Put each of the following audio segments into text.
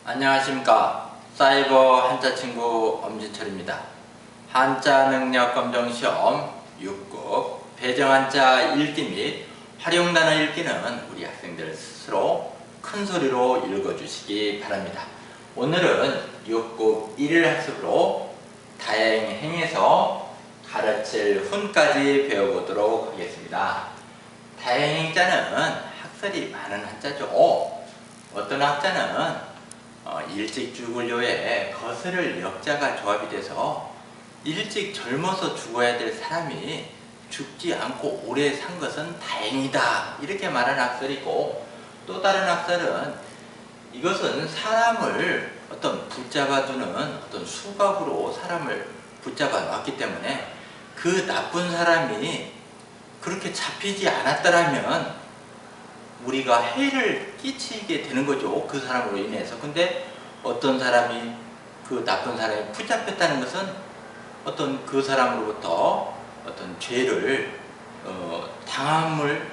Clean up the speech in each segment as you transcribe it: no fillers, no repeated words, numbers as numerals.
안녕하십니까. 사이버 한자친구 엄진철입니다. 한자능력검정시험 6급 배정한자 읽기 및 활용단어 읽기는 우리 학생들 스스로 큰 소리로 읽어주시기 바랍니다. 오늘은 6급 1일 학습으로 다행행에서 가르칠 훈까지 배워보도록 하겠습니다. 다행행자는 학설이 많은 한자죠. 어떤 학자는 일찍 죽으려에 거스를 역자가 조합이 돼서 일찍 젊어서 죽어야 될 사람이 죽지 않고 오래 산 것은 다행이다 이렇게 말하는 학설이고, 또 다른 학설은 이것은 사람을 어떤 붙잡아두는 어떤 수박으로 사람을 붙잡아 놨기 때문에 그 나쁜 사람이 그렇게 잡히지 않았더라면 우리가 해를 끼치게 되는 거죠. 그 사람으로 인해서. 근데 어떤 사람이 그 나쁜 사람이 붙잡혔다는 것은 어떤 그 사람으로부터 어떤 죄를 당함을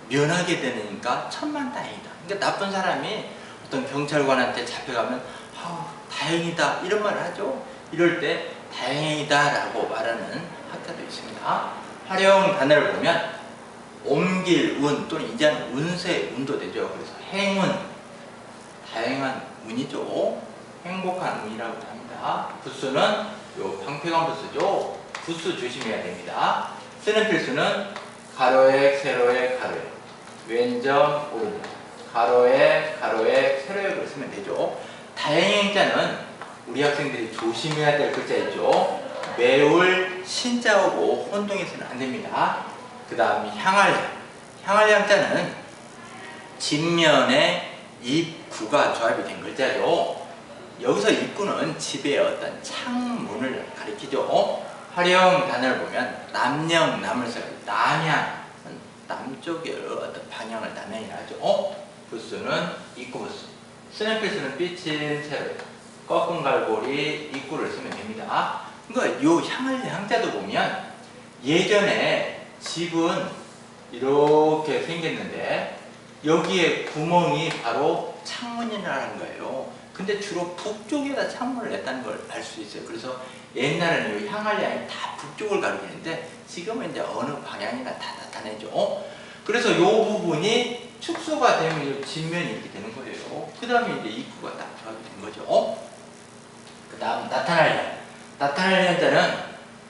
면하게 되니까 천만다행이다. 그러니까 나쁜 사람이 어떤 경찰관한테 잡혀가면 다행이다 이런 말을 하죠. 이럴 때 다행이다 라고 말하는 학자도 있습니다. 활용 단어를 보면 옮길 운 또는 이제는 운세 운도 되죠. 그래서 행운, 다양한 운이죠. 행복한 운이라고 합니다. 부수는 요 방패강 부수죠. 부수 조심해야 됩니다. 쓰는 필수는 가로액, 세로액, 가로액, 왼점, 오른점, 가로액, 가로액, 세로액을 쓰면 되죠. 다행행자는 우리 학생들이 조심해야 될 글자 있죠. 매울 신자오고 혼동해서는 안 됩니다. 그 다음 향할, 향자는 집면에 입구가 조합이 된 글자죠. 여기서 입구는 집의 어떤 창문을 가리키죠. 활용 단어를 보면 남녕, 남을 써요. 남향, 남쪽의 어떤 방향을 남향이라 하죠. 부수는 입구 부수. 쓰는 필수는 삐친 세로, 꺾은 갈고리, 입구를 쓰면 됩니다. 그러니까 요 향할 향자도 보면 예전에 집은 이렇게 생겼는데 여기에 구멍이 바로 창문이라는 거예요. 근데 주로 북쪽에다 창문을 냈다는 걸 알 수 있어요. 그래서 옛날에는 이 향할량이 다 북쪽을 가리키는데 지금은 이제 어느 방향이나 다 나타내죠. 그래서 이 부분이 축소가 되면 이 뒷면이 이렇게 되는 거예요. 그 다음에 이제 입구가 딱 조합이 된 거죠. 그 다음 나타날 량. 나타날 양자는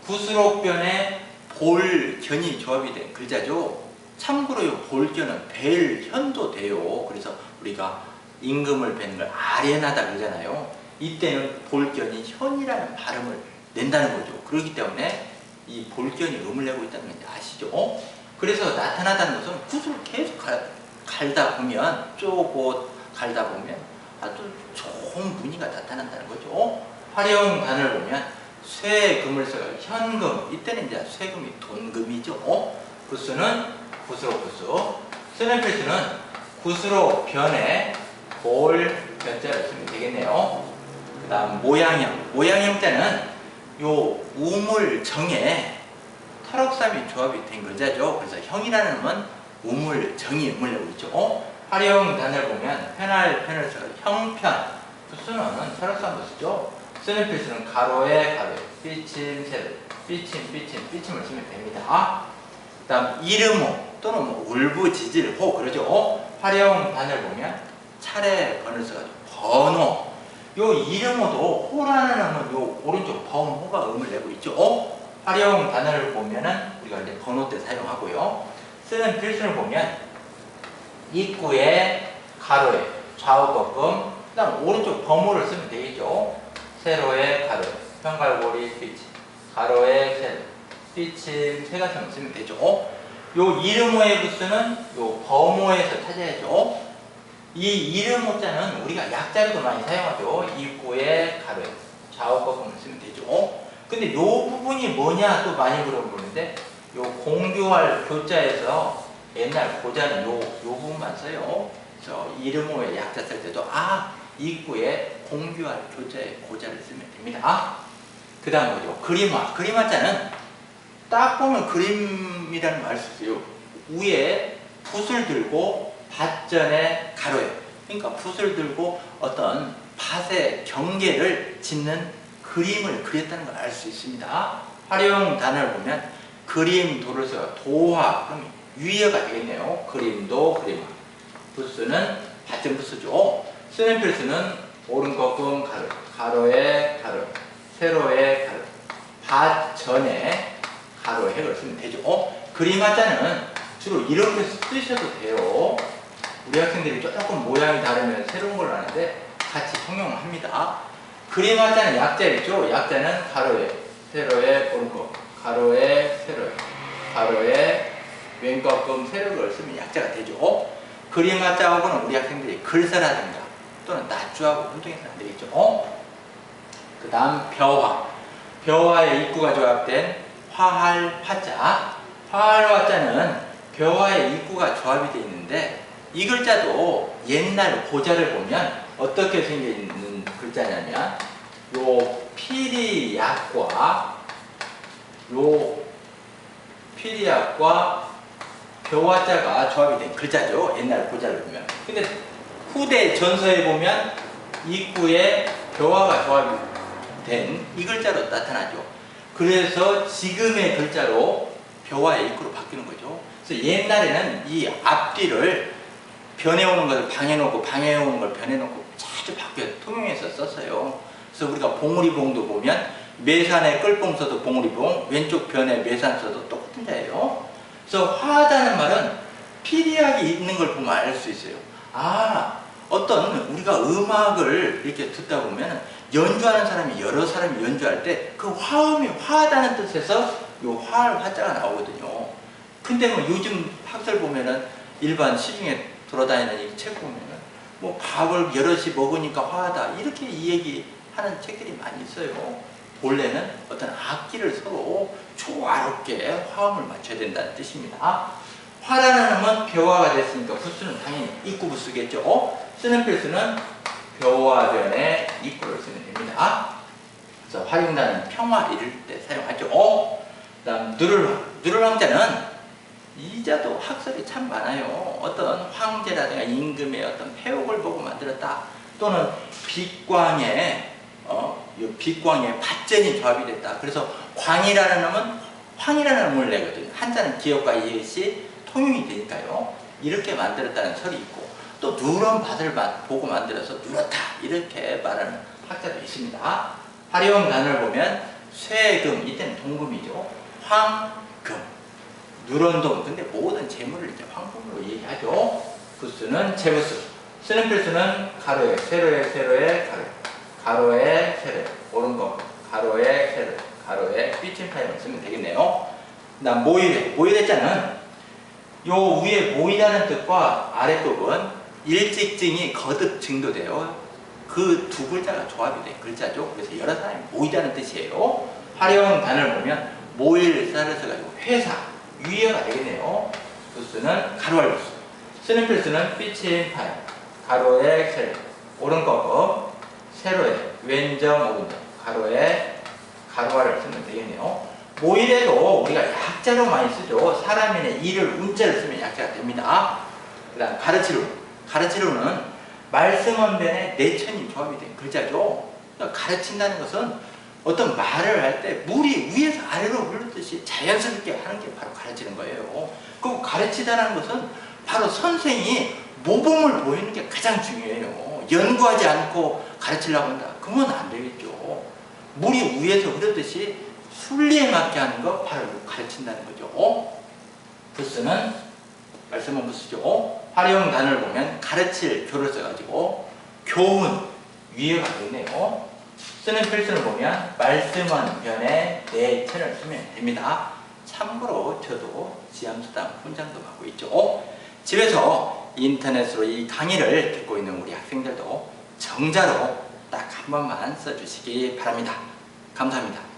구수록변에 볼견이 조합이 된 글자죠. 참고로 이 볼견은 벨현도 돼요. 그래서 우리가 임금을 뵈는 걸 아련하다 그러잖아요. 이때는 볼견이 현이라는 발음을 낸다는 거죠. 그렇기 때문에 이 볼견이 음을 내고 있다는 건 아시죠? 그래서 나타나다는 것은 굿을 계속 갈다 보면, 쪼고 갈다 보면 아주 좋은 무늬가 나타난다는 거죠. 활용 단어를 보면 쇠금을 써요. 현금. 이때는 이제 쇠금이 돈금이죠. 부수는 구수로 부수. 쓰는 필수는 구수로 변에 볼 변자를 쓰면 되겠네요. 그 다음 모양형. 모양형자는 요 우물정에 터럭삼이 조합이 된 글자죠. 그래서 형이라는 건 우물정이 음을 내고 있죠. 활용 단어를 보면 편할 편을 써요. 형편. 부수는 터럭삼 부수죠. 쓰는 필수는 가로에 가로에, 삐침, 세로, 삐침을 쓰면 됩니다. 그 다음 이름호 또는 울부지질호 그러죠. 활용 단어를 보면 차례 번을 써가지고 번호. 요 이름호도 호라는 음은 요 오른쪽 번호가 음을 내고 있죠. 활용 단어를 보면은 우리가 이제 번호 때 사용하고요. 쓰는 필수를 보면 입구에 가로에 좌우 꺾음, 그 다음 오른쪽 범호를 쓰면 되겠죠. 세로에 가로, 편갈고리, 삐침, 가로에 세로, 삐침, 세 가지만 쓰면 되죠. 요 이름호의 부수는 요 범호에서 찾아야죠. 이 이름호자는 우리가 약자로도 많이 사용하죠. 입구에 가로에, 좌우 꺾음을 쓰면 되죠. 근데 요 부분이 뭐냐 또 많이 물어보는데, 요 공교할 교자에서 옛날 고자는 요 부분만 써요. 그래서 이름호의 약자 쓸 때도 입구에 공교할 교자에 고자를 쓰면 됩니다. 그 다음 뭐죠? 그림화. 그림화자는 딱 보면 그림이라는 걸 알 수 있어요. 위에 붓을 들고 밭전에 가로에, 그러니까 붓을 들고 어떤 밭의 경계를 짓는 그림을 그렸다는 걸 알 수 있습니다. 활용 단어를 보면 그림도를 써요. 도화, 그럼 유의어가 되겠네요. 그림도, 그림화. 부스는 받침 부스죠. 쓰는 필수는 오른 거금 가로, 가로에 가로, 세로에 가로, 밭 전에 가로에 핵을 쓰면 되죠. 그림화자는 주로 이렇게 쓰셔도 돼요. 우리 학생들이 조금 모양이 다르면 새로운 걸로 하는데 같이 통용을 합니다. 그림화자는 약자이죠. 약자는 가로에, 세로에 오른 거금, 가로에, 세로에, 가로에 왼거금, 세로를 쓰면 약자가 되죠. 그림화자하고는 우리 학생들이 글사라든가 또는 낫주하고 혼동해서는 안 되겠죠. 그 다음 벼화. 벼화의 입구가 조합된 화할 화자. 화할 화자는 벼화의 입구가 조합이 되어 있는데 이 글자도 옛날 고자를 보면 어떻게 생겨 있는 글자냐면 요 피리약과 벼화자가 조합이 된 글자죠. 옛날 고자를 보면. 근데 후대 전서에 보면 입구에 벼화가 조합이 된 이 글자로 나타나죠. 그래서 지금의 글자로 벼화의 입구로 바뀌는 거죠. 그래서 옛날에는 이 앞뒤를 변해오는 것을 방해놓고 방해오는 걸 변해놓고 자주 바뀌어 통용해서 썼어요. 그래서 우리가 봉우리봉도 보면 매산에 끌봉 써도 봉우리봉, 왼쪽 변에 매산 써도 똑같은 자예요. 그래서 화하다는 말은 피리약이 있는 걸 보면 알 수 있어요. 어떤 우리가 음악을 이렇게 듣다 보면 연주하는 사람이 여러 사람이 연주할 때 그 화음이 화하다는 뜻에서 요 화할 화자가 나오거든요. 근데 뭐 요즘 학설 보면은 일반 시중에 돌아다니는 이 책 보면은 뭐 밥을 여럿이 먹으니까 화하다 이렇게 이 얘기하는 책들이 많이 있어요. 본래는 어떤 악기를 서로 조화롭게 화음을 맞춰야 된다는 뜻입니다. 화라는 놈은 벼화가 됐으니까 부수는 당연히 입구 부수겠죠. 쓰는 필수는 벼화변에 입구를 쓰면 됩니다. 그래서 활용단은 평화 이럴 때 사용하죠. 그 다음 누를 황자는 이자도 학설이 참 많아요. 어떤 황제라든가 임금의 어떤 폐옥을 보고 만들었다. 또는 빛광에 빛광에 밭전이 조합이 됐다. 그래서 광이라는 놈은 황이라는 놈을 내거든요. 한자는 기역과 이엇이 통용이 되니까요. 이렇게 만들었다는 설이 있고 또 누런 밭을 보고 만들어서 누렇다 이렇게 말하는 학자도 있습니다. 활용 단어를 보면 쇠금, 이때는 동금이죠. 황금, 누런동. 근데 모든 재물을 이제 황금으로 얘기하죠. 부수는 재부수. 쓰는 필수는 가로에, 세로에, 가로에, 세로에, 오른 거, 가로에, 세로에, 가로에 삐침타임을 쓰면 되겠네요. 그 다음 모의대자는 요 위에 모이라는 뜻과 아랫부분 일직증이 거듭 증도돼요. 그 두 글자가 조합이 된 글자죠. 그래서 여러 사람이 모이라는 뜻이에요. 활용 단어를 보면 모일 쌀을 써가지고 회사, 유의어가 되겠네요. 부수는 가로할 부수. 쓰는 필수는 삐침타임, 가로에 세로, 오른 거금, 세로에 왼정 오른정, 가로에 가로화를 쓰면 되겠네요. 모일에도 우리가 약자로 많이 쓰죠. 사람인의 이를 운자를 쓰면 약자가 됩니다. 그 다음 가르치루는 말씀언변에 내천이 조합이 된 글자죠. 그러니까 가르친다는 것은 어떤 말을 할 때 물이 위에서 아래로 흐르듯이 자연스럽게 하는 게 바로 가르치는 거예요. 그리고 가르치다는 것은 바로 선생이 모범을 보이는 게 가장 중요해요. 연구하지 않고 가르치려고 한다. 그러면 안 되겠죠. 물이 위에서 흐르듯이 순리에 맞게 하는 거 바로 가르친다는 거죠. 부스는 말씀은 부스죠. 활용 단어를 보면 가르칠 교를 써가지고 교훈, 위에가 되네요. 쓰는 필수를 보면 말씀은 변에 내천을 쓰면 됩니다. 참고로 저도 지함수당 훈장도 하고 있죠. 집에서 인터넷으로 이 강의를 듣고 있는 우리 학생들도 정자로 딱 한 번만 써주시기 바랍니다. 감사합니다.